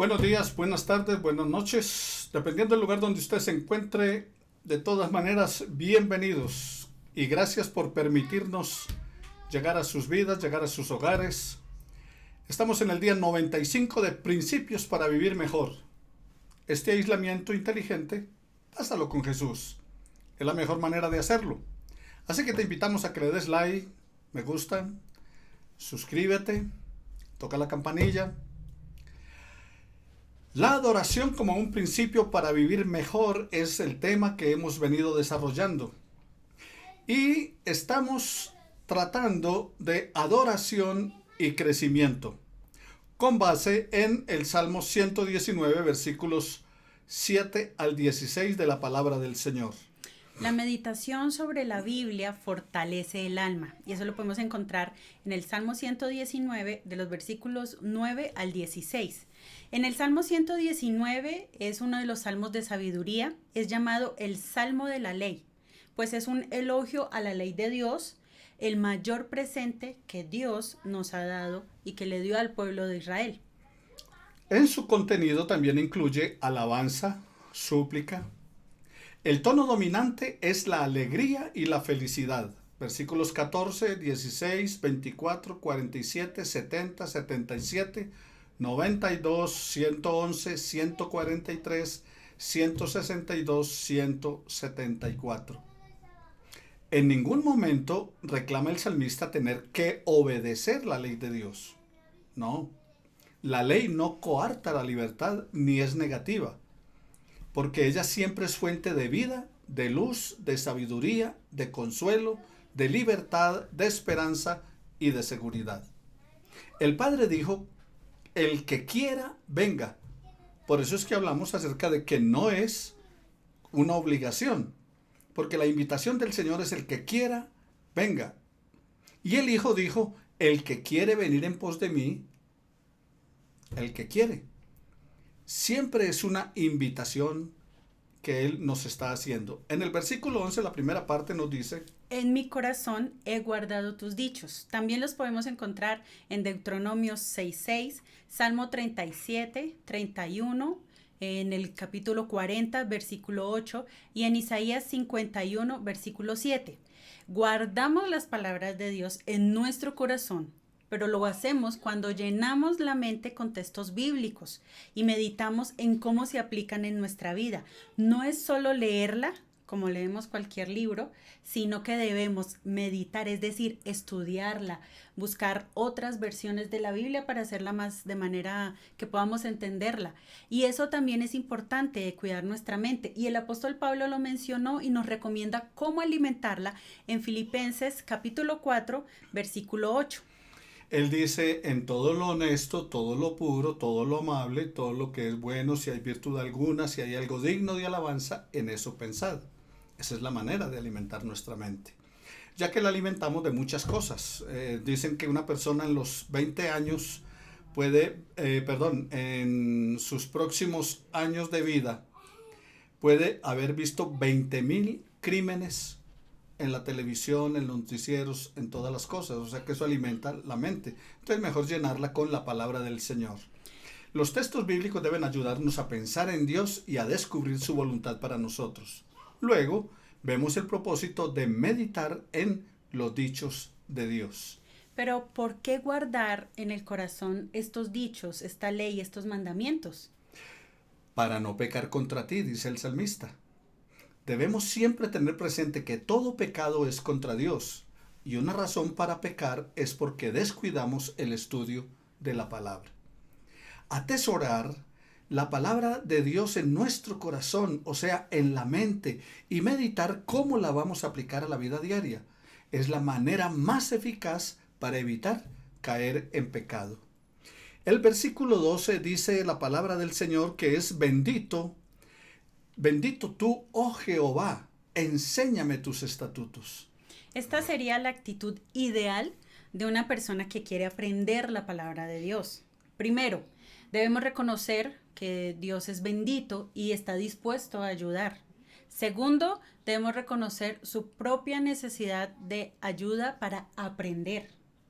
Buenos días, buenas tardes, buenas noches, dependiendo del lugar donde usted se encuentre. De todas maneras, bienvenidos y gracias por permitirnos llegar a sus vidas, llegar a sus hogares. Estamos en el día 95 de Principios para Vivir Mejor. Este aislamiento inteligente, pásalo con Jesús. Es la mejor manera de hacerlo. Así que te invitamos a que le des like, me gusta, suscríbete, toca la campanilla. La adoración como un principio para vivir mejor es el tema que hemos venido desarrollando. Y estamos tratando de adoración y crecimiento, con base en el Salmo 119, versículos 7 al 16 de la palabra del Señor. La meditación sobre la Biblia fortalece el alma, y eso lo podemos encontrar en el Salmo 119, de los versículos 9 al 16. En el Salmo 119 es uno de los salmos de sabiduría, es llamado el Salmo de la Ley, pues es un elogio a la ley de Dios, el mayor presente que Dios nos ha dado y que le dio al pueblo de Israel. En su contenido también incluye alabanza, súplica. El tono dominante es la alegría y la felicidad. Versículos 14, 16, 24, 47, 70, 77, 92, 111, 143, 162, 174. En ningún momento reclama el salmista tener que obedecer la ley de Dios. No, la ley no coarta la libertad ni es negativa, porque ella siempre es fuente de vida, de luz, de sabiduría, de consuelo, de libertad, de esperanza y de seguridad. El Padre dijo, el que quiera, venga. Por eso es que hablamos acerca de que no es una obligación, porque la invitación del Señor es el que quiera, venga. Y el Hijo dijo, el que quiere venir en pos de mí, el que quiere. Siempre es una invitación que Él nos está haciendo. En el versículo 11, la primera parte nos dice, En mi corazón he guardado tus dichos. También los podemos encontrar en Deuteronomio 6:6, Salmo 37, 31, en el capítulo 40, versículo 8, y en Isaías 51, versículo 7. Guardamos las palabras de Dios en nuestro corazón, pero lo hacemos cuando llenamos la mente con textos bíblicos y meditamos en cómo se aplican en nuestra vida. No es solo leerla, como leemos cualquier libro, sino que debemos meditar, es decir, estudiarla, buscar otras versiones de la Biblia para hacerla más de manera que podamos entenderla. Y eso también es importante, cuidar nuestra mente. Y el apóstol Pablo lo mencionó y nos recomienda cómo alimentarla en Filipenses capítulo 4, versículo 8. Él dice, en todo lo honesto, todo lo puro, todo lo amable, todo lo que es bueno, si hay virtud alguna, si hay algo digno de alabanza, en eso pensad. Esa es la manera de alimentar nuestra mente, ya que la alimentamos de muchas cosas. Dicen que una persona en los 20 años en sus próximos años de vida, puede haber visto 20,000 crímenes en la televisión, en los noticieros, en todas las cosas. O sea que eso alimenta la mente. Entonces mejor llenarla con la palabra del Señor. Los textos bíblicos deben ayudarnos a pensar en Dios y a descubrir su voluntad para nosotros. Luego vemos el propósito de meditar en los dichos de Dios. Pero ¿por qué guardar en el corazón estos dichos, esta ley, estos mandamientos? Para no pecar contra ti, dice el salmista. Debemos siempre tener presente que todo pecado es contra Dios, y una razón para pecar es porque descuidamos el estudio de la palabra. Atesorar la palabra de Dios en nuestro corazón, o sea, en la mente, y meditar cómo la vamos a aplicar a la vida diaria, es la manera más eficaz para evitar caer en pecado. El versículo 12 dice la palabra del Señor que es bendito. Bendito tú, oh Jehová, enséñame tus estatutos. Esta sería la actitud ideal de una persona que quiere aprender la palabra de Dios. Primero, debemos reconocer que Dios es bendito y está dispuesto a ayudar. Segundo, debemos reconocer su propia necesidad de ayuda para aprender.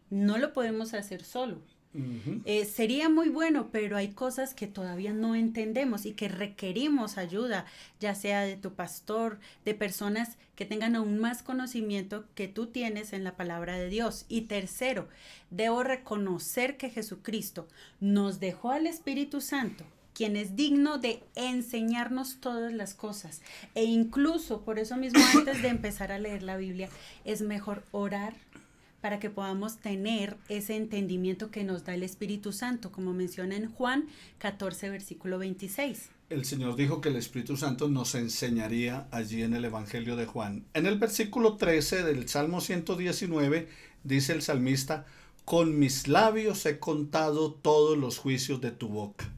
No lo podemos hacer solo. Ujú. Sería muy bueno, pero hay cosas que todavía no entendemos y que requerimos ayuda, ya sea de tu pastor, de personas que tengan aún más conocimiento que tú tienes en la palabra de Dios. Y tercero, debo reconocer que Jesucristo nos dejó al Espíritu Santo, quien es digno de enseñarnos todas las cosas. E incluso, por eso mismo, antes de empezar a leer la Biblia, es mejor orar para que podamos tener ese entendimiento que nos da el Espíritu Santo, como menciona en Juan 14, versículo 26. El Señor dijo que el Espíritu Santo nos enseñaría allí en el Evangelio de Juan. En el versículo 13 del Salmo 119 dice el salmista, con mis labios he contado todos los juicios de tu boca.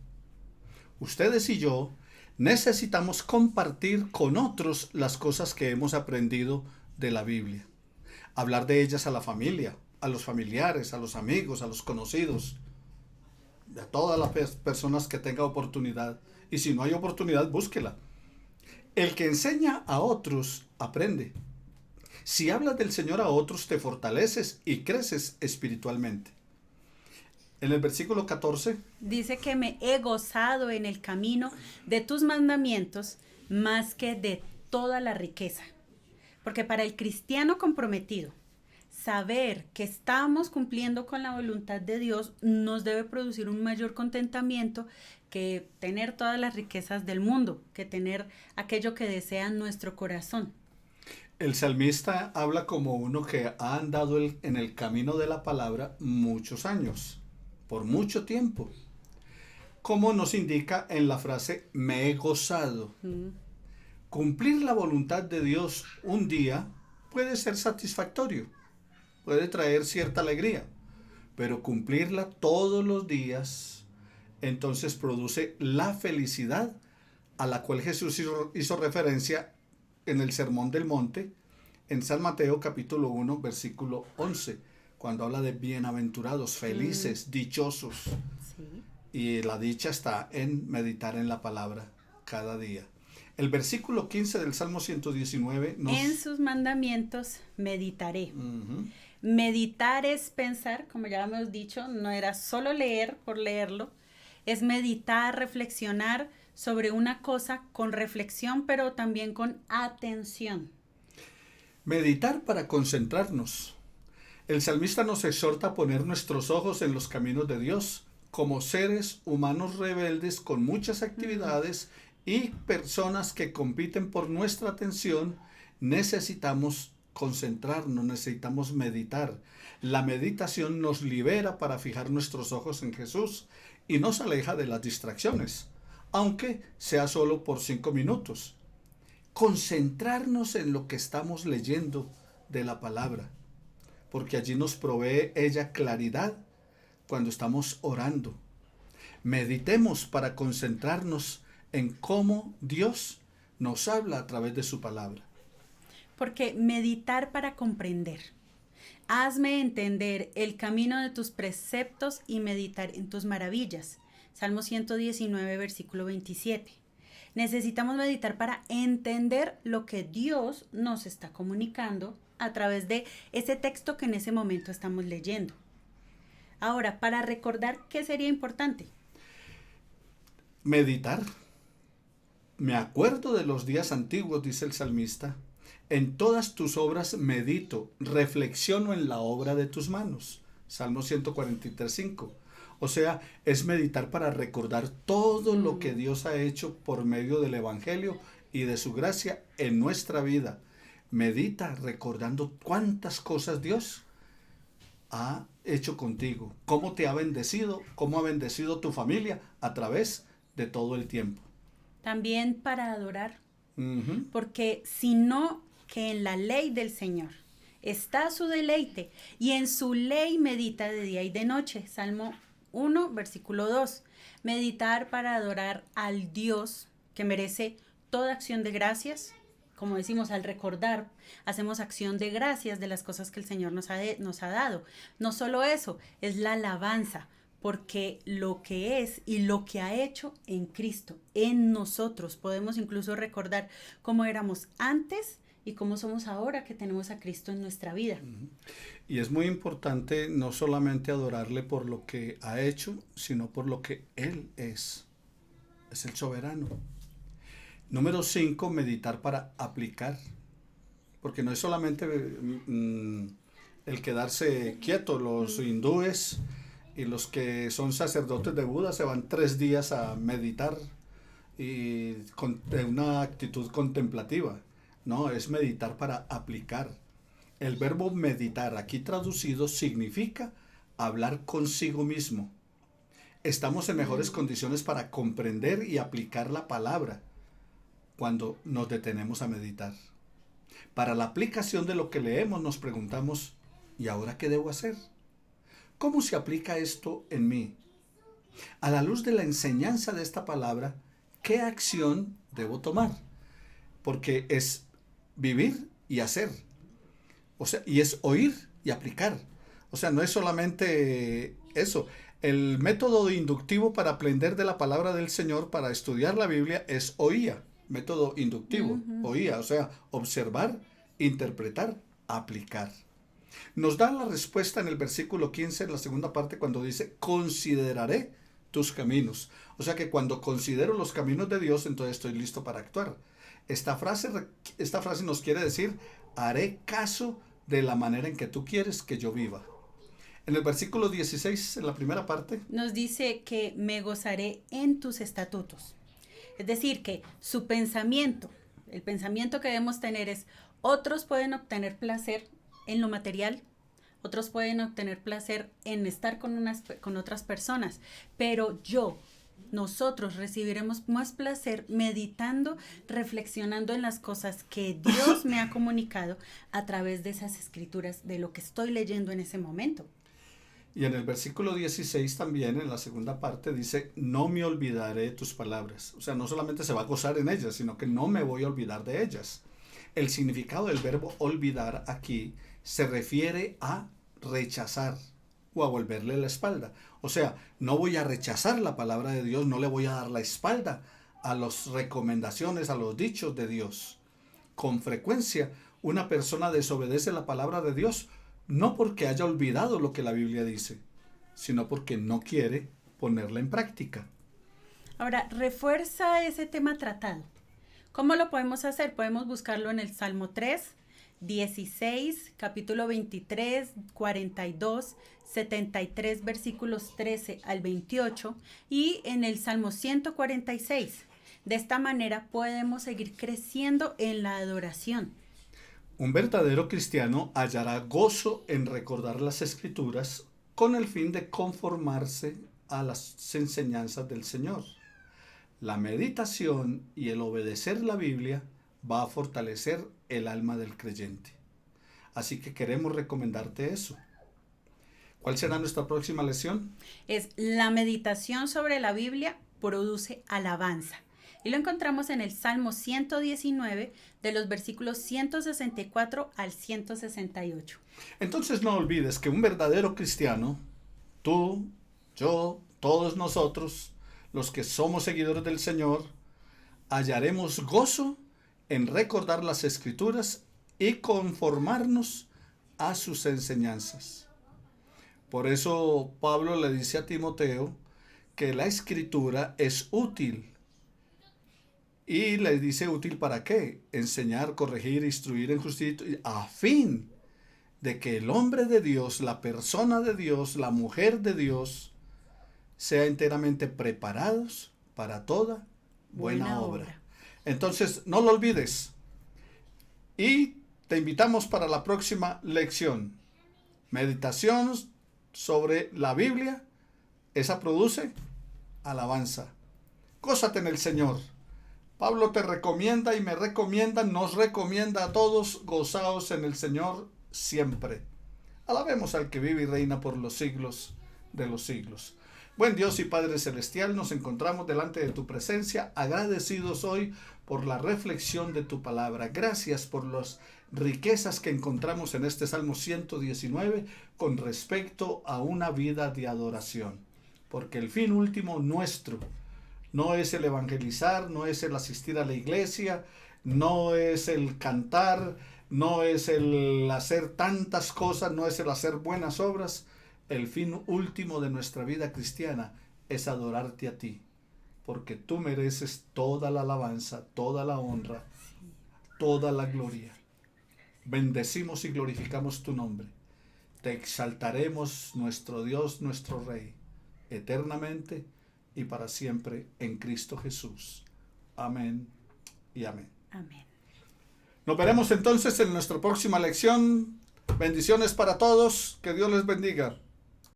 Ustedes y yo necesitamos compartir con otros las cosas que hemos aprendido de la Biblia. Hablar de ellas a la familia, a los familiares, a los amigos, a los conocidos, a todas las personas que tenga oportunidad. Y si no hay oportunidad, búsquela. El que enseña a otros, aprende. Si hablas del Señor a otros, te fortaleces y creces espiritualmente. En el versículo 14, Dice que me he gozado en el camino de tus mandamientos más que de toda la riqueza. Porque para el cristiano comprometido, saber que estamos cumpliendo con la voluntad de Dios nos debe producir un mayor contentamiento que tener todas las riquezas del mundo, que tener aquello que desea nuestro corazón. el salmista habla como uno que ha andado en el camino de la palabra muchos años, por mucho tiempo, como nos indica en la frase me he gozado. Mm. Cumplir la voluntad de Dios un día puede ser satisfactorio, puede traer cierta alegría, pero cumplirla todos los días entonces produce la felicidad a la cual Jesús hizo referencia en el Sermón del Monte, en San Mateo capítulo 1, versículo 11, cuando habla de bienaventurados, felices, dichosos. Sí. Y la dicha está en meditar en la palabra cada día. El versículo 15 del Salmo 119 nos... En sus mandamientos meditaré. Ujú. Meditar es pensar, como ya hemos dicho, no era solo leer por leerlo, es meditar, reflexionar sobre una cosa con reflexión, pero también con atención. Meditar para concentrarnos. El salmista nos exhorta a poner nuestros ojos en los caminos de Dios, como seres humanos rebeldes con muchas actividades y personas que compiten por nuestra atención, necesitamos concentrarnos, necesitamos meditar. La meditación nos libera para fijar nuestros ojos en Jesús y nos aleja de las distracciones, aunque sea solo por 5 minutos. Concentrarnos en lo que estamos leyendo de la palabra, porque allí nos provee ella claridad cuando estamos orando. Meditemos para concentrarnos en cómo Dios nos habla a través de su palabra. Porque meditar para comprender. Hazme entender el camino de tus preceptos y meditar en tus maravillas. Salmo 119, versículo 27. Necesitamos meditar para entender lo que Dios nos está comunicando a través de ese texto que en ese momento estamos leyendo. Ahora, para recordar, ¿qué sería importante? Meditar. Me acuerdo de los días antiguos, dice el salmista. En todas tus obras medito, reflexiono en la obra de tus manos. Salmo 143:5. O sea, es meditar para recordar todo lo que Dios ha hecho por medio del Evangelio y de su gracia en nuestra vida. Medita recordando cuántas cosas Dios ha hecho contigo, cómo te ha bendecido, cómo ha bendecido tu familia a través de todo el tiempo. También para adorar, Ujú. porque si no, que en la ley del Señor está su deleite y en su ley medita de día y de noche. Salmo 1, versículo 2. Meditar para adorar al Dios que merece toda acción de gracias. Como decimos, al recordar, hacemos acción de gracias de las cosas que el Señor nos ha dado. No solo eso, es la alabanza, porque lo que es y lo que ha hecho en Cristo, en nosotros, podemos incluso recordar cómo éramos antes y cómo somos ahora que tenemos a Cristo en nuestra vida. Y es muy importante no solamente adorarle por lo que ha hecho, sino por lo que Él es. Es el soberano. Número 5, meditar para aplicar. Porque no es solamente el quedarse quieto. Los hindúes y los que son sacerdotes de Buda se van 3 días a meditar y de una actitud contemplativa. No, es meditar para aplicar. El verbo meditar, aquí traducido, significa hablar consigo mismo. Estamos en mejores condiciones para comprender y aplicar la palabra cuando nos detenemos a meditar. Para la aplicación de lo que leemos nos preguntamos, ¿y ahora qué debo hacer? ¿Cómo se aplica esto en mí? A la luz de la enseñanza de esta palabra, ¿qué acción debo tomar? Porque es vivir y hacer. O sea, y es oír y aplicar. O sea, no es solamente eso. El método inductivo para aprender de la palabra del Señor, para estudiar la Biblia, es oía. Método inductivo, oía. O sea, observar, interpretar, aplicar. Nos da la respuesta en el versículo 15, en la segunda parte, cuando dice, consideraré tus caminos. O sea que cuando considero los caminos de Dios, entonces estoy listo para actuar. Esta frase nos quiere decir, haré caso de la manera en que tú quieres que yo viva. En el versículo 16, en la primera parte, nos dice que me gozaré en tus estatutos. Es decir, que su pensamiento, el pensamiento que debemos tener es, otros pueden obtener placer en lo material, otros pueden obtener placer en estar con otras personas, pero nosotros recibiremos más placer meditando, reflexionando en las cosas que Dios me ha comunicado a través de esas escrituras, de lo que estoy leyendo en ese momento. Y en el versículo 16 también, en la segunda parte, dice, no me olvidaré de tus palabras. O sea, no solamente se va a gozar en ellas, sino que no me voy a olvidar de ellas. El significado del verbo olvidar aquí se refiere a rechazar o a volverle la espalda. O sea, no voy a rechazar la palabra de Dios, no le voy a dar la espalda a las recomendaciones, a los dichos de Dios. Con frecuencia, una persona desobedece la palabra de Dios no porque haya olvidado lo que la Biblia dice, sino porque no quiere ponerla en práctica. Ahora, refuerza ese tema tratado. ¿Cómo lo podemos hacer? Podemos buscarlo en el Salmo 3, 16, capítulo 23, 42, 73, versículos 13 al 28 y en el Salmo 146. De esta manera podemos seguir creciendo en la adoración. Un verdadero cristiano hallará gozo en recordar las Escrituras con el fin de conformarse a las enseñanzas del Señor. La meditación y el obedecer la Biblia va a fortalecer el alma del creyente. Así que queremos recomendarte eso. ¿Cuál será nuestra próxima lección? Es la meditación sobre la Biblia produce alabanza. Y lo encontramos en el Salmo 119, de los versículos 164 al 168. Entonces no olvides que un verdadero cristiano, tú, yo, todos nosotros, los que somos seguidores del Señor, hallaremos gozo en recordar las Escrituras y conformarnos a sus enseñanzas. Por eso Pablo le dice a Timoteo que la Escritura es útil. Y le dice útil ¿para qué? Enseñar, corregir, instruir en justicia, a fin de que el hombre de Dios, la persona de Dios, la mujer de Dios, sea enteramente preparados para toda buena obra. Entonces, no lo olvides. Y te invitamos para la próxima lección. Meditación sobre la Biblia. Esa produce alabanza. Gózate en el Señor. Pablo te recomienda y me recomienda, nos recomienda a todos, gozaos en el Señor siempre. Alabemos al que vive y reina por los siglos de los siglos. Buen Dios y Padre Celestial, nos encontramos delante de tu presencia, agradecidos hoy por la reflexión de tu palabra. Gracias por las riquezas que encontramos en este Salmo 119 con respecto a una vida de adoración. Porque el fin último nuestro no es el evangelizar, no es el asistir a la iglesia, no es el cantar, no es el hacer tantas cosas, no es el hacer buenas obras. El fin último de nuestra vida cristiana es adorarte a ti, porque tú mereces toda la alabanza, toda la honra, toda la gloria. Bendecimos y glorificamos tu nombre. Te exaltaremos, nuestro Dios, nuestro Rey, eternamente y para siempre en Cristo Jesús. Amén y amén. Amén. Nos veremos entonces en nuestra próxima lección. Bendiciones para todos. Que Dios les bendiga.